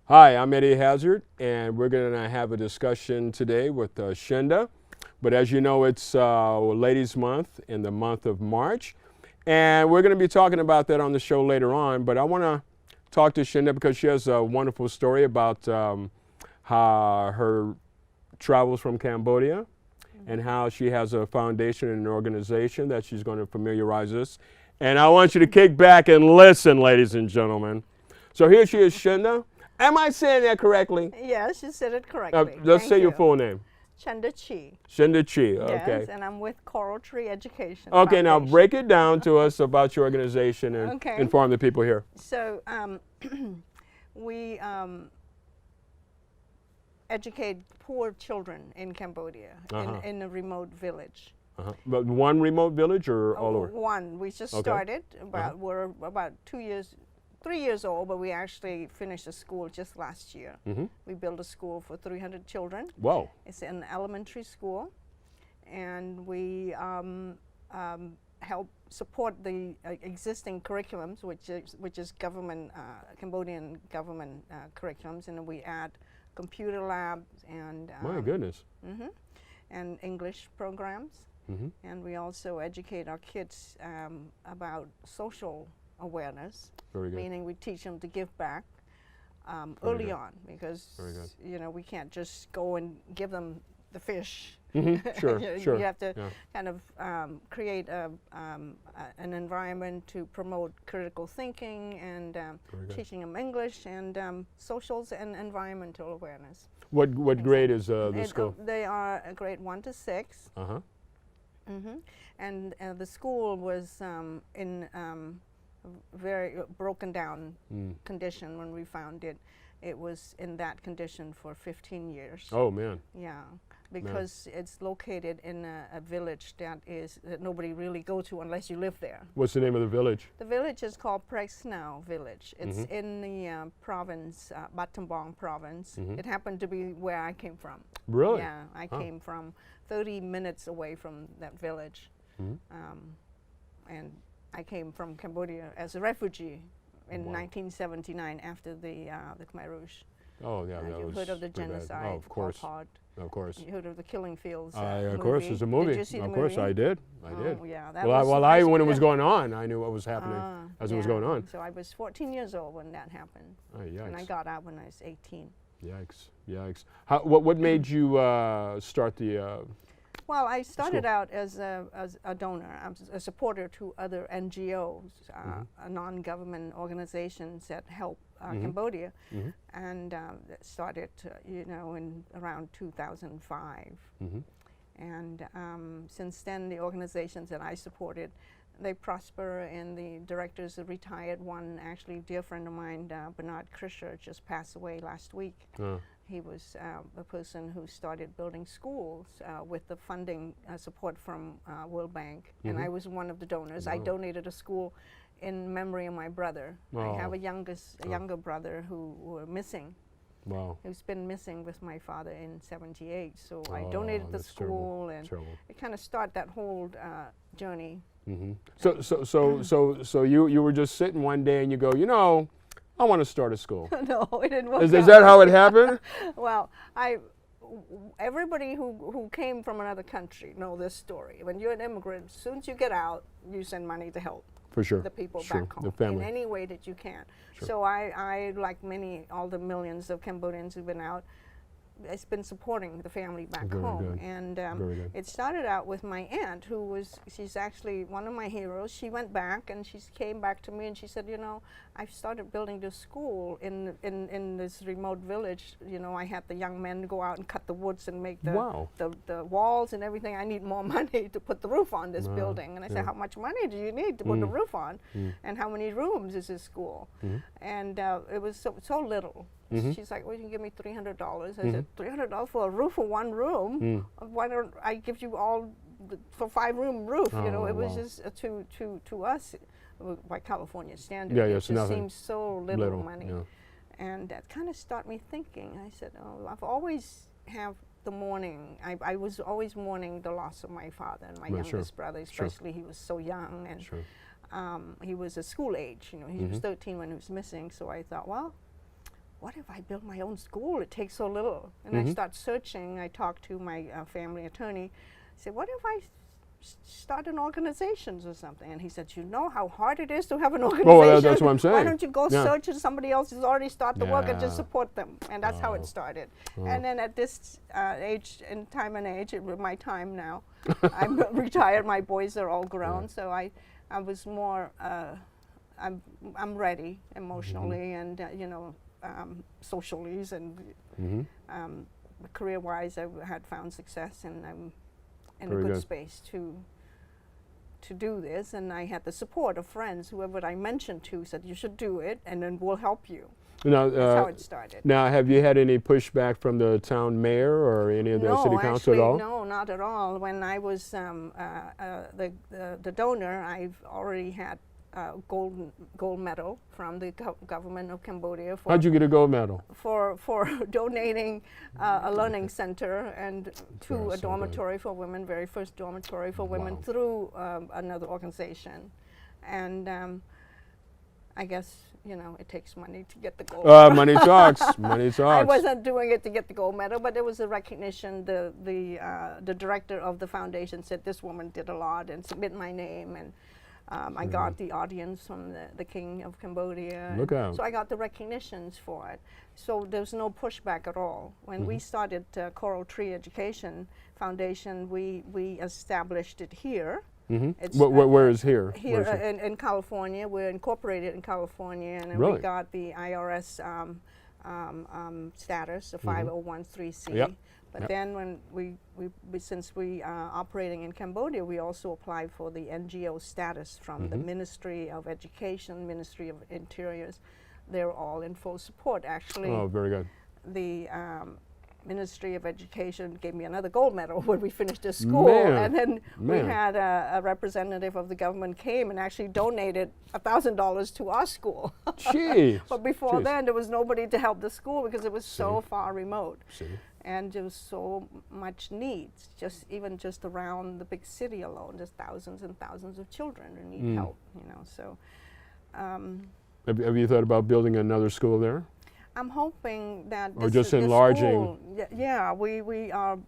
Hi, I'm Eddie Hazard, and we're going to have a discussion today with Shinda. But as you know, it's Ladies Month in the month of March, and we're going to be talking about that on the show later on. But I want to talk to Shinda because she has a wonderful story about how her travels from Cambodia and how she has a foundation and an organization that she's going to familiarize us. And I want you to kick back and listen, ladies and gentlemen. So here she is, Shinda. Am I saying that correctly? Yes, you said it correctly. Let's Thank say your you. full name. Chanda Chi. Shinda Chi. Okay. Yes, and I'm with Coral Tree Education. Okay, now Foundation. break it down to us about your organization and Okay. inform the people here. So we educate poor children in Cambodia in a remote village. But one remote village or all over? One. We just Okay. started. We're about 3 years old, but we actually finished the school just last year. We built a school for 300 children. Whoa. It's an elementary school, and we help support the existing curriculums, which is government Cambodian government curriculums, and we add computer labs and My goodness. and English programs, and we also educate our kids about social awareness, Very good. meaning we teach them to give back Very early good. on, because Very good. you know we can't just go and give them the fish. Sure, sure. You have to Yeah. kind of create an environment to promote critical thinking and Very good. teaching them English and socials and environmental awareness. What grade is the And, school? they are grade 1 to 6. Uh-huh. And the school was in very broken down condition when we found it. It was in that condition for 15 years. Oh, man. Yeah, because it's located in a village that nobody really go to unless you live there. What's the name of the village? The village is called Preksnau Village. It's in the province, Battambang province. It happened to be where I came from. Really? Yeah, I came from 30 minutes away from that village. And I came from Cambodia as a refugee in 1979 after the Khmer Rouge. Oh, yeah, that You've was heard of the pretty bad. genocide, Oh, of course. Pol Pot. Of course. You heard of the Killing Fields Of course, movie. it's a movie. Did you see the Of course, movie? I did. I did. Oh, yeah. That Well, was when it was going on, I knew what was happening as it was yeah. going on. So I was 14 years old when that happened. Oh, And I yikes. got out when I was 18. Yikes. Yikes. What made you start the... Well, I started out as a donor, a supporter to other NGOs, non-government organizations that help Cambodia, and that started, in around 2005. And since then, the organizations that I supported, they prosper, and the directors are retired. One, actually, a dear friend of mine, Bernard Krischer, just passed away last week. He was a person who started building schools with the funding support from World Bank, and I was one of the donors. I donated a school in memory of my brother. I have a younger brother who were missing. Wow. Who's been missing with my father in '78. So I donated the that's terrible. school, and Terrible. it kind of started that whole journey. So you were just sitting one day and you go, I want to start a school. No, it didn't work Is out. that how it happened? Well, everybody who came from another country know this story. When you're an immigrant, as soon as you get out, you send money to help For sure. the people Sure. back home The family. in any way that you can. Sure. So I, like all the millions of Cambodians who've been out, it's been supporting the family back Very home. good. And Very good. it started out with my aunt, she's actually one of my heroes. She went back and she came back to me and she said, I've started building this school in this remote village. I had the young men go out and cut the woods and make the walls and everything. I need more money to put the roof on this building. And I said, how much money do you need to put the roof on? And how many rooms is this school? And it was so little. She's like, well, you can give me $300. I said, $300 for a roof for one room? Why don't I give you all for 5-room roof? It was just to us, by California standards, Yeah, it it's just nothing. seems so little money. Yeah. And that kind of started me thinking. I said, I've always have the mourning. I was always mourning the loss of my father and my Right, sure. youngest brother, especially. He was so young, and Sure. he was a school age. He was 13 when he was missing. So I thought, well, what if I build my own school? It takes so little. And I start searching. I talked to my family attorney. I said, what if I start an organization or something? And he said, you know how hard it is to have an organization? Oh, well, that's what I'm saying. Why don't you go Yeah. search somebody else who's already started the work and just Yeah. support them? And that's how Oh. it started. Oh. And then at this age, in time and age, my time now, I'm retired, my boys are all grown, so I was more, I'm ready emotionally and, socially and career-wise, I had found success and I'm in Very a good good. space to do this. And I had the support of friends, whoever I mentioned to said, you should do it and then we'll help you. Now, That's how it started. now, have you had any pushback from the town mayor or any of the city council at all? No, not at all. When I was the donor, I've already had gold medal from the government of Cambodia for How'd you get a gold medal? for donating a learning center and to Very a so dormitory for women, very first dormitory for women Wow. through another organization. And I guess, it takes money to get the gold. Money talks. Money talks. I wasn't doing it to get the gold medal, but it was a recognition. The director of the foundation said this woman did a lot and submit my name, and I got the audience from the king of Cambodia. Look out. So I got the recognitions for it. So there's no pushback at all. When we started Coral Tree Education Foundation, we established it here. It's, Where is here? Here Where is it? in California. We're incorporated in California, and then Really? we got the IRS status, the 501(c)(3). Yep. But Yep. then when since we are operating in Cambodia, we also applied for the NGO status from the Ministry of Education, Ministry of Interiors. They're all in full support. Actually, Oh, very good. the Ministry of Education gave me another gold medal when we finished the school. Man, And then we man. had a representative of the government came and actually donated $1,000 to our school. Gee. But before Jeez. then, there was nobody to help the school because it was so See. far remote. See. And there was so much needs, even just around the big city alone. There's thousands and thousands of children who need help, So Have you thought about building another school there? I'm hoping that Or this just this enlarging? School, yeah, we are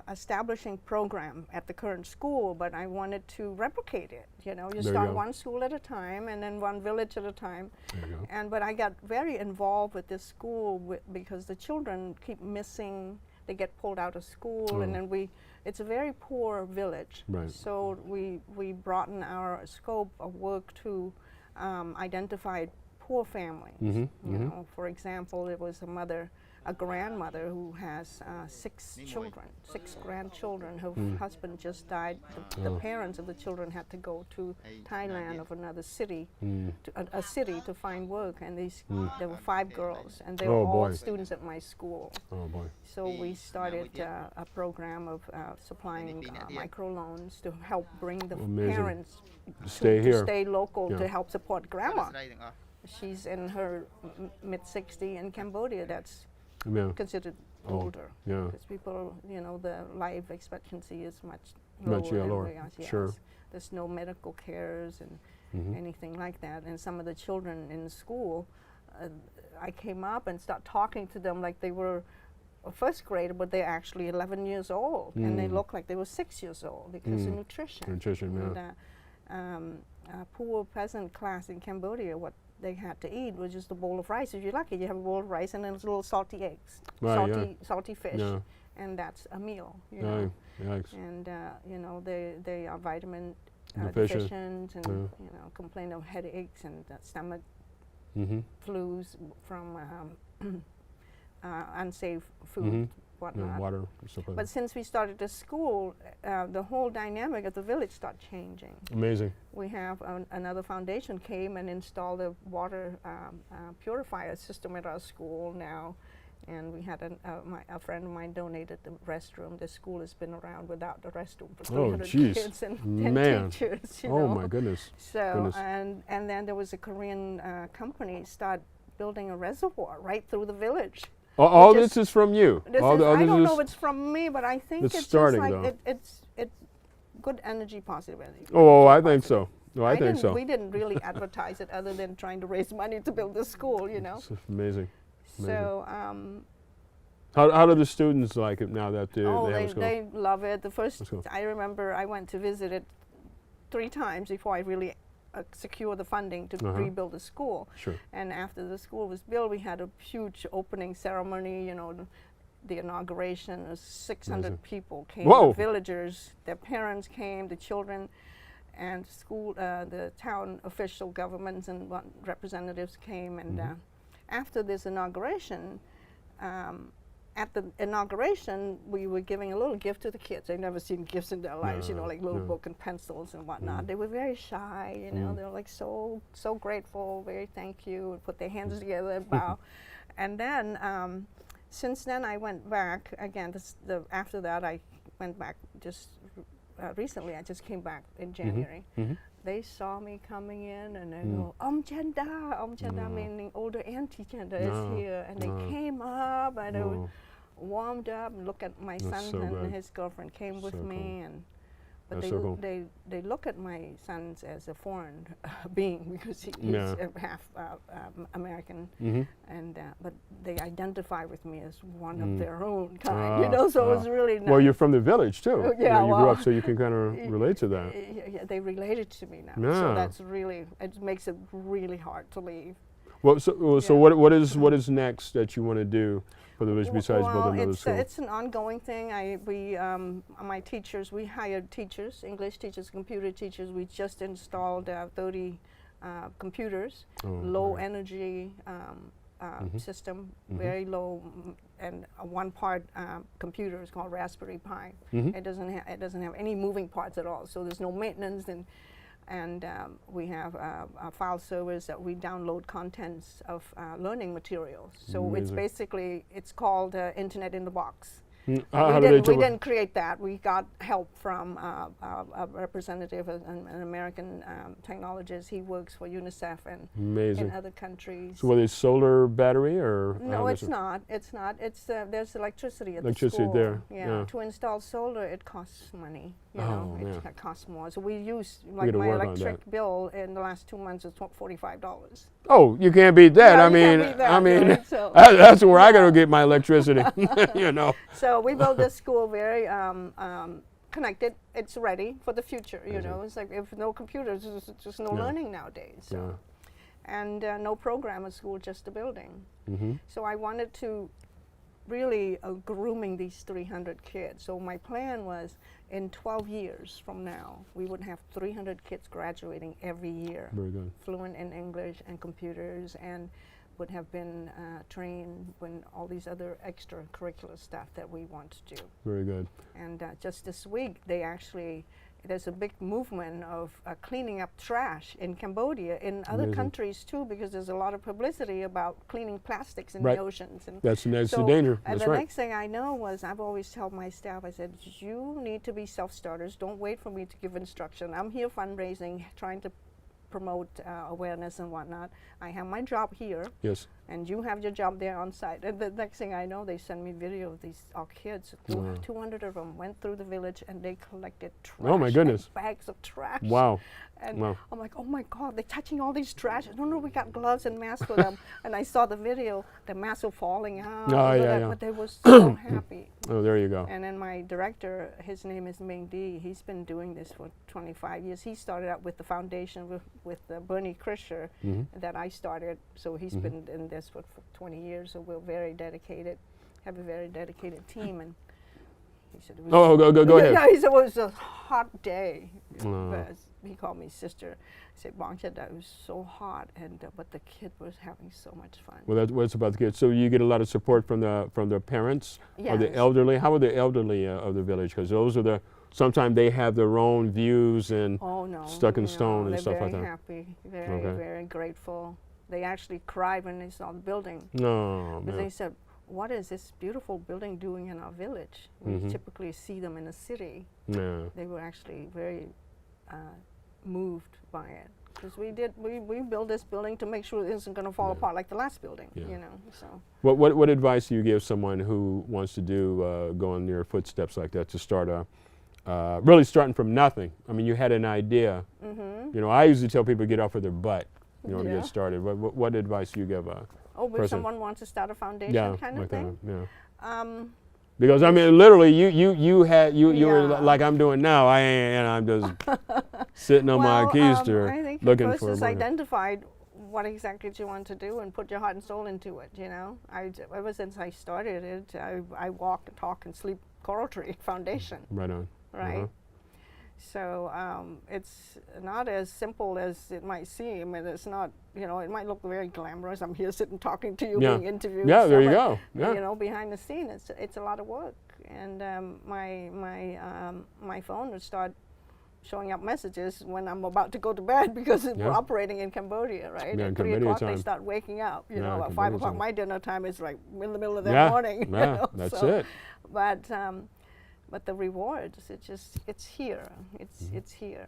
establishing program at the current school, but I wanted to replicate it. You you start go. one school at a time, and then one village at a time. There you go. But I got very involved with this school because the children keep missing. They get pulled out of school, and then it's a very poor village. Right. So we broaden our scope of work to identify poor families. You know, for example, there was a grandmother who has 6 children, 6 grandchildren. Her husband just died. The parents of the children had to go to Thailand of another city, a city to find work. And there were 5 girls, and they were Oh, all boy. students at my school. Oh, boy. So we started a program of supplying microloans to help bring the Amazing. parents Stay to here. stay local Yeah. to help support grandma. She's in her mid-60 in Cambodia. That's Yeah. considered Oh, older. yeah. Because people, the life expectancy is much Much, yeah, than lower. we are, Sure. yes. There's no medical cares and anything like that. And some of the children in school, I came up and started talking to them like they were a first grader, but they're actually 11 years old. And they look like they were 6 years old because of nutrition. Nutrition, And, poor peasant class in Cambodia, what they had to eat was just a bowl of rice. If you're lucky, you have a bowl of rice and then little salty eggs, Right, salty fish, Yeah. and that's a meal. Yeah. Yikes. And they are vitamin Deficient. deficient, and Yeah. complain of headaches and stomach Mm-hmm. flus from unsafe food, whatnot. Yeah, water, stuff like But that. since we started the school, the whole dynamic of the village started changing. Amazing. We have another foundation came and installed a water purifier system at our school now, and we had a friend of mine donated the restroom. The school has been around without the restroom for 300 geez. kids and 10 Man. teachers. Oh, my goodness. So Goodness. and then there was a Korean company start building a reservoir right through the village. All Which is- this is from you. This All is, the I others don't is- know if it's from me, but I think It's it's starting, just like though. it's good energy, positive energy. Oh, I think so. Oh, I think so. We didn't really advertise it other than trying to raise money to build the school, you know. It's amazing. So, How do the students like it now that they have a school? they love it. The first, Cool. I remember I went to visit it 3 times before I really secure the funding to rebuild the school. Sure. And after the school was built, we had a huge opening ceremony, you know, the inauguration. 600 Amazing. people came, Whoa. the villagers, their parents came, the children, and school, the town official governments and representatives came. And after this inauguration, at the inauguration, we were giving a little gift to the kids. They've never seen gifts in their lives, you know, like little book and pencils and whatnot. They were very shy, you know. They were like so grateful, very thank you, and put their hands together and bow. And then, since then, I went back again. After that, I went back just recently. I just came back in January. They saw me coming in and they go, Chenda, meaning older Auntie Chenda is here. And they came up and they were warmed up and looked at my son so and good. his girlfriend came with So me. cool. And but That's they, so cool. they look at my sons as a foreign being because he's half American, and but they identify with me as one of their own kind, you know. So it was really nice. Well, you're from the village too. Yeah, You know, you grew well, up, so you can kind of relate to that. Yeah, they related to me now, Yeah. so that's really, it makes it really hard to leave. Well, so what is next that you want to do for the village besides building another school? It's an ongoing thing. My teachers, we hired teachers, English teachers, computer teachers. We just installed 30 computers, low energy system, very low, and one part computer is called Raspberry Pi. It doesn't have any moving parts at all, so there's no maintenance. And we have file servers that we download contents of learning materials. So it's basically, it's called Internet in the Box. We didn't create that. We got help from a representative, an American technologist. He works for UNICEF and in other countries. So, whether it's solar battery or no, it's not. It's not. It's there's electricity at the electricity school. there. Yeah. To install solar, it costs money. You know, it costs more. So we use, We like gotta my work on electric bill in the last 2 months is $45. Oh, you can't beat that. No, I you mean, can't beat that, I mean, right? So- that's where I gotta get my electricity. You know. So we built this school very connected. It's ready for the future. You know, it's like if no computers, there's just no learning nowadays. So. And no program at school, just a building. So I wanted to really grooming these 300 kids. So my plan was in 12 years from now, we would have 300 kids graduating every year. Very good. Fluent in English and computers, and would have been trained in all these other extracurricular stuff that we want to do. Very good. And just this week, there's a big movement of cleaning up trash in Cambodia, in other countries too, because there's a lot of publicity about cleaning plastics in the oceans. And that's the danger. And That's the right. next thing I know was, I've always told my staff, I said, you need to be self-starters. Don't wait for me to give instruction. I'm here fundraising, trying to promote awareness and whatnot. I have my job here. Yes. And you have your job there on site. And the next thing I know, they send me video of our kids. 200 of them went through the village and they collected trash. Oh my goodness. Bags of trash. Wow. And I'm like, oh my God, they're touching all these trash. No, we got gloves and masks for them. And I saw the video, the masks were falling out. But they were so happy. Oh, there you go. And then my director, his name is Ming Di. He's been doing this for 25 years. He started out with the foundation with Bernie Krischer that I started. So he's been in this for 20 years. So we're very dedicated, have a very dedicated team. And he said, it was go ahead. Yeah, he said it was a hot day. He called me sister. He said, Bong said that it was so hot, and but the kid was having so much fun. Well, that's what's about the kids. So you get a lot of support from the parents or the Yes. elderly. How are the elderly of the village? Because those are sometimes they have their own views and stuck in stone and stuff like that. They're very happy, very grateful. They actually cried when they saw the building. No, Because man. they said, what is this beautiful building doing in our village? We typically see them in the city. Yeah. They were actually very moved by it. Because we built this building to make sure it isn't going to fall apart like the last building, you know. So. What advice do you give someone who wants to go in your footsteps like that, to start really starting from nothing. I mean, you had an idea. Mm-hmm. You know, I usually tell people to get off of their butt, you know, to Yeah. get started. What advice do you give a Oh, if person? someone wants to start a foundation Yeah, kind of like thing? that. Yeah. Um, Because I mean, literally, you were Yeah. like I'm doing now. I ain't, and I'm just sitting on my keister I think looking first for is money. identified what exactly you want to do and put your heart and soul into it. You know, ever since I started it, I walk and talk and sleep Coral Tree Foundation, Right on. right? Uh-huh. So it's not as simple as it might seem, and it's not. You know, it might look very glamorous. I'm here sitting talking to you, Yeah. being interviewed. Yeah, and there stuff, you but, go. Yeah. You know, behind the scene, it's a lot of work, and my phone would start showing up messages when I'm about to go to bed because Yeah. we're operating in Cambodia, right? Yeah, in At 3 Cambodia o'clock they time. start waking up. You Yeah, know, at Cambodia 5 o'clock time. my dinner time is like in the middle of their Yeah. morning. you Yeah. know, That's so- it. But the rewards, it's here. Mm-hmm. It's here.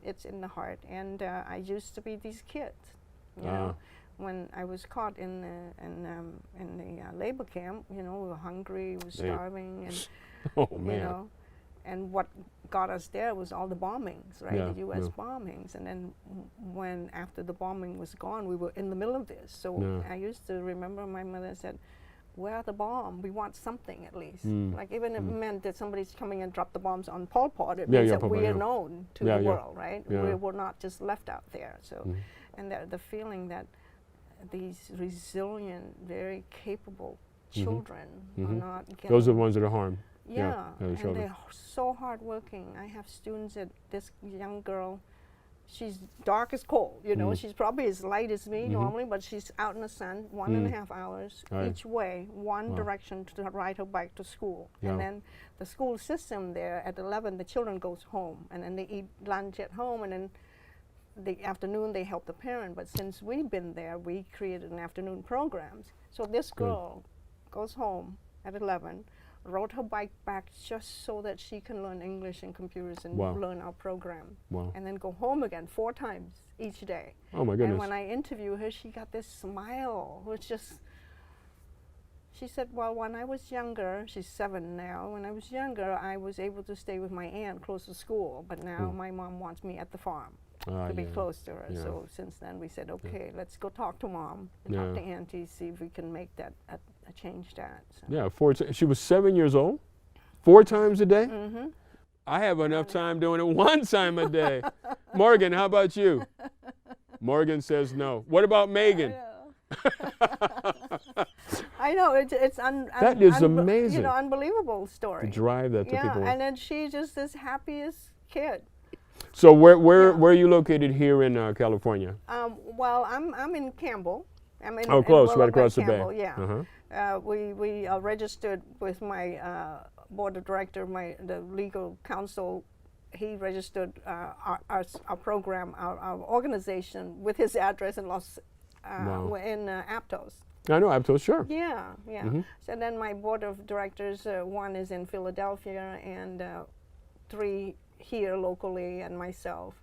It's in the heart. And I used to be these kids. You Ah. know, when I was caught in the labor camp, you know, we were hungry, we were Damn. starving, and Oh you man. know, and what got us there was all the bombings, right? Yeah, The U.S. yeah. bombings, and then when after the bombing was gone, we were in the middle of this. So Yeah. I used to remember my mother said, "Where are the bomb? We want something at least." Mm. Like even if it meant that somebody's coming and drop the bombs on Pol Pot, it Yeah, means yeah, that Pol Pot, we are yeah. known to Yeah, the yeah. world, right? Yeah. We're not just left out there. So, Mhm. and the feeling that these resilient, very capable Mhm. children are Mhm. not getting. Those are the ones that are harmed. Yeah, yeah, the and children. they're so hardworking. I have students that this young girl, she's dark as coal. You know, Mm. she's probably as light as me Mhm. normally, but she's out in the sun 1.5 Mm. hours Aye. each way, one Wow. direction to ride her bike to school. Yeah. And then the school system there at 11, the children goes home, and then they eat lunch at home, and then the afternoon they help the parent. But since we've been there, we created an afternoon programs. So this Good. girl goes home at 11, rode her bike back just so that she can learn English and computers and Wow. learn our program, Wow. and then go home again 4 times each day. Oh my And goodness. when I interview her, she got this smile, which just, she said, well, when I was younger, she's 7 now, when I was younger, I was able to stay with my aunt close to school, but now Hmm. my mom wants me at the farm Ah, to be yeah. close to her. Yeah. So since then we said, okay, let's go talk to mom and Yeah. talk to auntie, see if we can make that, change that. So. Yeah, she was 7 years old, 4 times a day. Mm-hmm. I have enough time doing it 1 time a day. Morgan, how about you? Morgan says no. What about Megan? I know it's That is amazing. You know, unbelievable story. The drive that the Yeah, people. and then she's just this happiest kid. So where Yeah. where are you located here in California? Well, I'm in Campbell. I'm in Oh, close, right Willow Lake, across the bay. Campbell, yeah. Uh-huh. We are registered with my board of director, the legal counsel. He registered our program, our organization with his address in Wow. we're in Aptos. I know, I'm so sure. Yeah, yeah. Mhm. So then my board of directors, 1 is in Philadelphia and 3 here locally, and myself.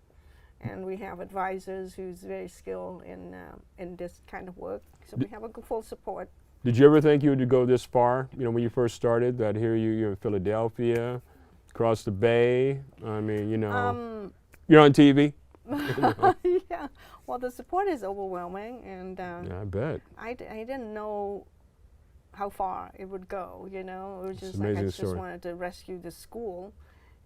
And we have advisors who's very skilled in this kind of work. So we have a full support. Did you ever think you would go this far? You know, when you first started, that here you're in Philadelphia, across the bay. I mean, you know, you're on TV. Yeah. Well, the support is overwhelming, and Yeah, I bet. I didn't know how far it would go. You know, it was It's just an like I amazing just story. wanted to rescue the school,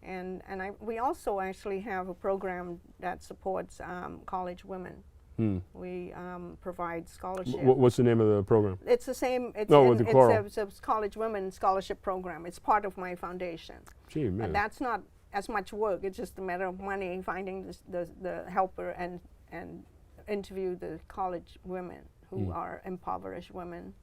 and we also actually have a program that supports college women. Hmm. We provide scholarship. What's the name of the program? It's the same. It's, No, with the Coral. it's a college women scholarship program. It's part of my foundation, Gee, man. and that's not as much work. It's just a matter of money, finding the helper and interview the college women who are impoverished women.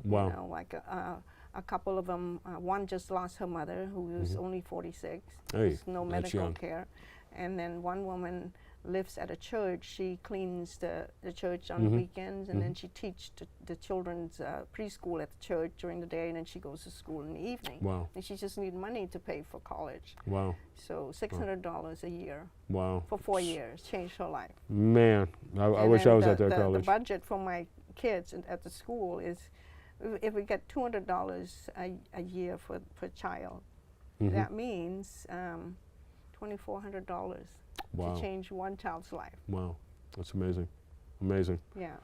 Wow. You know, like a couple of them. One just lost her mother, who was only 46. Hey, There's no that's medical young. care, and then one woman lives at a church. She cleans the church on the weekends, and then she teaches the children's preschool at the church during the day, and then she goes to school in the evening. Wow. And she just needs money to pay for college. Wow. So $600 a year Wow. for 4 years changed her life. Man, I And wish I then was at that the college. budget for my kids at the school is, if we get $200 a year for child, that means $2,400 Wow. to change one child's life. Wow. That's amazing. Amazing. Yeah.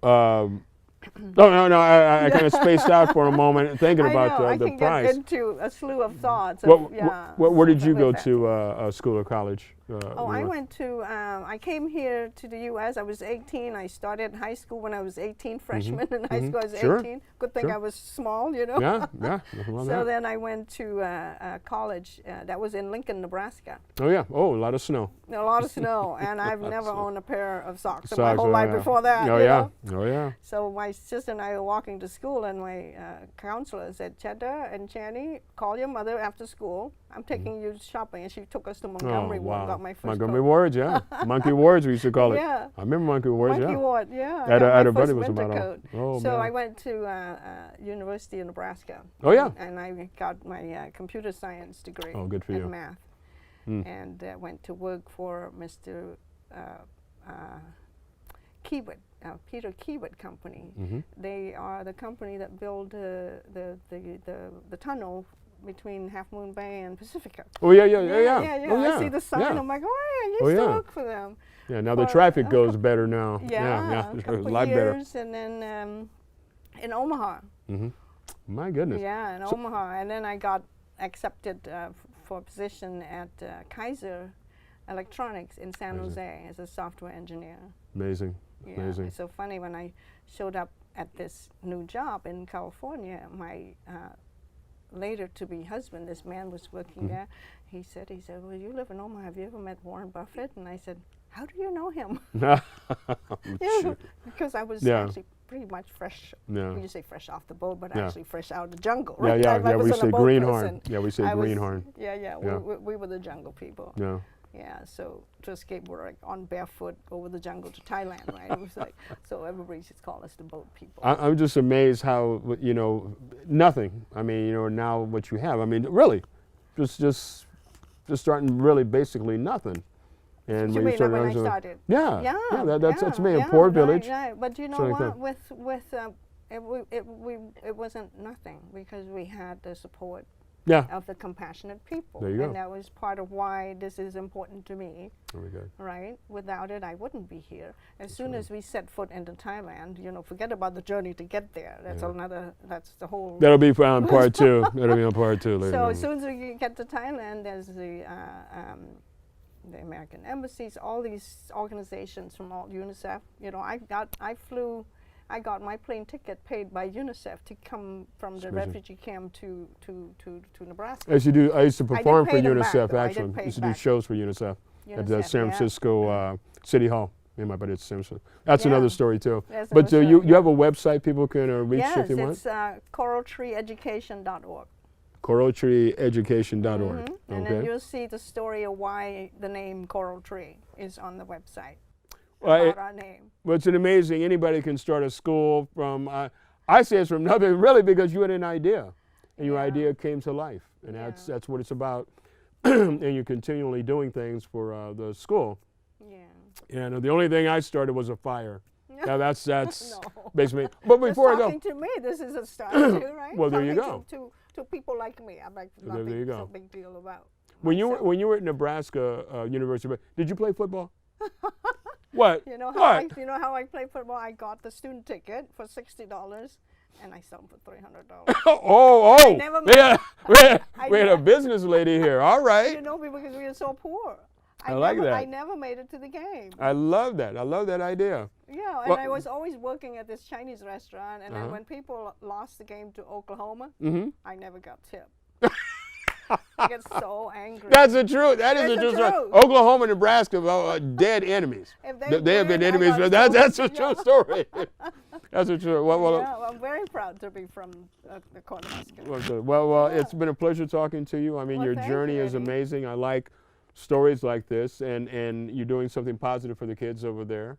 No, I kind of spaced out for a moment thinking about I the can price. get into a slew of thoughts. Of, Where did you go with that. to school or college? I went to, I came here to the U.S. I was 18. I started high school when I was 18, freshman in high school I was Sure. 18. Good thing Sure. I was small, you know. Yeah, yeah. Nothing wrong with So that. then I went to college. That was in Lincoln, Nebraska. Oh, yeah. Oh, a lot of snow. A lot of snow, and I've never owned a pair of socks in my Socks, whole life yeah. before that. Oh, you yeah. know? Oh, yeah. So my sister and I were walking to school, and my counselor said, Chedda and Channy, call your mother after school. I'm taking you shopping. And she took us to Montgomery Oh, Ward, wow. got my first Montgomery coat. Wards, yeah. Monkey Wards, we used to call it. Yeah. I remember Monkey Wards, Monkey yeah. Ward, yeah. I At got a my buddy first was winter about coat. oh, So man. I went to University of Nebraska. Oh, yeah. And I got my computer science degree. Oh, good for you. in math. And went to work for Mr. Kiewit, Peter Kiewit Company. They are the company that built the tunnel between Half Moon Bay and Pacifica. Oh, yeah. Yeah. Oh, yeah. I see the sign. Yeah. I'm like, oh, I Oh, used to yeah. work for them. Yeah, now the for traffic a goes better now. Yeah, a It's a couple lot better. years, and then in Omaha. My goodness. Yeah, in Omaha, and then I got accepted for a position at Kaiser Electronics in San Jose as a software engineer. Amazing. Yeah, Amazing. it's so funny when I showed up at this new job in California. My later-to-be husband, this man was working there. He said, well, you live in Omaha. Have you ever met Warren Buffett? And I said, how do you know him? Yeah, because I was actually pretty much fresh. Yeah. You say fresh off the boat, but Yeah. actually fresh out of the jungle, Yeah, right? yeah, I yeah. We wasn't a say boat greenhorn. person. Yeah, we say I was- greenhorn. Yeah. Yeah. We were the jungle people. Yeah. Yeah, so to escape, we're like on barefoot over the jungle to Thailand, right? It was like, so everybody just call us the boat people. I'm just amazed how, nothing. I mean, now what you have. I mean, really, just starting really basically nothing. And You when mean start when I learning- started? Yeah. That's me. A yeah, poor right, village. right. But you know something like what? It wasn't nothing because we had the support Yeah. of the compassionate people. There you go. And that was part of why this is important to me, Very good. right? Without it, I wouldn't be here. As soon as we set foot into Thailand, forget about the journey to get there. That's that's the whole. That'll be on part two. That'll be on part two later. So on. as soon as we get to Thailand, there's the American embassies, all these organizations from all UNICEF. I got my plane ticket paid by UNICEF to come from the amazing. refugee camp to Nebraska. I used to perform for pay them back, UNICEF though. I actually. did pay I used to back. do shows for UNICEF at the UNICEF, San yeah. Francisco City Hall. Me and my buddy at San Francisco. That's Yeah. another story too. That's But another you story, have a website people can reach Yes, if you want? it's coraltreeeducation.org. coraltreeeducation.org. And Okay. then you'll see the story of why the name Coral Tree is on the website. Well, About our name. Well, it's an amazing. Anybody can start a school from. I say it's from nothing, really, because you had an idea, and your Yeah. idea came to life, and Yeah. that's what it's about. And you're continually doing things for the school. Yeah. And the only thing I started was a fire. Yeah, that's No. basically. But before I That's go, talking to me. This is a start too, right? Well, there you Talking to people like me. I'm like There nothing. you go. So big deal about. when you myself. were at Nebraska University, did you play football? What? You know how What? how I play football? I got the student ticket for $60, and I sold them for $300. Oh! never Yeah, I we had a never- business lady here. All right. Because we are so poor. I like that. I never made it to the game. I love that. I love that idea. Yeah, and Well- I was always working at this Chinese restaurant, and Uh-huh. then when people lost the game to Oklahoma, Mm-hmm. I never got tipped. I get so angry. That's the truth. That is That's the the truth. Right. truth. Oklahoma and Nebraska are dead enemies. If They have been win, I enemies. got That's a so- true yeah. story. That's a true. Well, Yeah, I'm very proud to be from the Cornhusker. well, good. Well, Yeah. it's been a pleasure talking to you. I mean, Well, your thank journey you, is Eddie. amazing. I like stories like this, and you're doing something positive for the kids over there.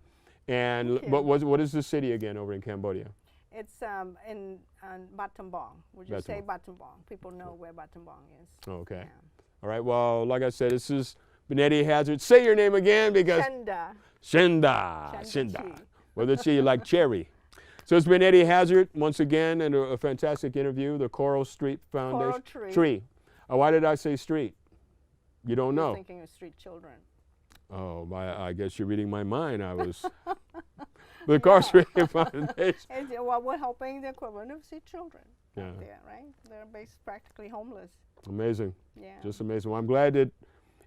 And Thank but you. what is the city again over in Cambodia? It's in Battambang. Would you say Battambang? People know where Battambang is. Okay. Yeah. All right. Well, like I said, this is Benetti Hazard. Say your name again because Shenda. Shinda. Shenda Shinda. Chi. Whether it's you like cherry. So it's been Eddie Hazard once again, and a fantastic interview. The Coral Street Foundation. Coral Tree. Why did I say street? You don't You're know. thinking of street children. Oh, I guess you're reading my mind. I was the Incarcerated Foundation. And, well, we're helping the equivalent of street children Yeah. out there, right? They're practically homeless. Amazing. Yeah. Just amazing. Well, I'm glad that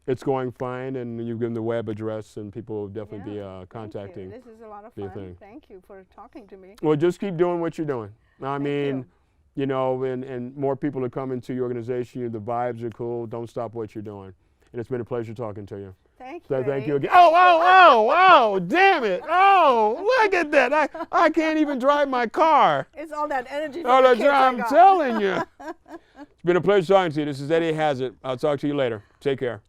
it's going fine, and you've given the web address, and people will definitely Yeah, be contacting. Thank you. This is a lot of the fun. thing. Thank you for talking to me. Well, just keep doing what you're doing. I Thank mean, you. you know, and more people are coming to your organization. The vibes are cool. Don't stop what you're doing. And it's been a pleasure talking to you. Thank you. So thank you Eddie. again. Oh, damn it. Oh, look at that. I can't even drive my car. It's all that energy. Oh, from the that's kids right, I I'm got. telling you. It's been a pleasure talking to you. This is Eddie Hazard. I'll talk to you later. Take care.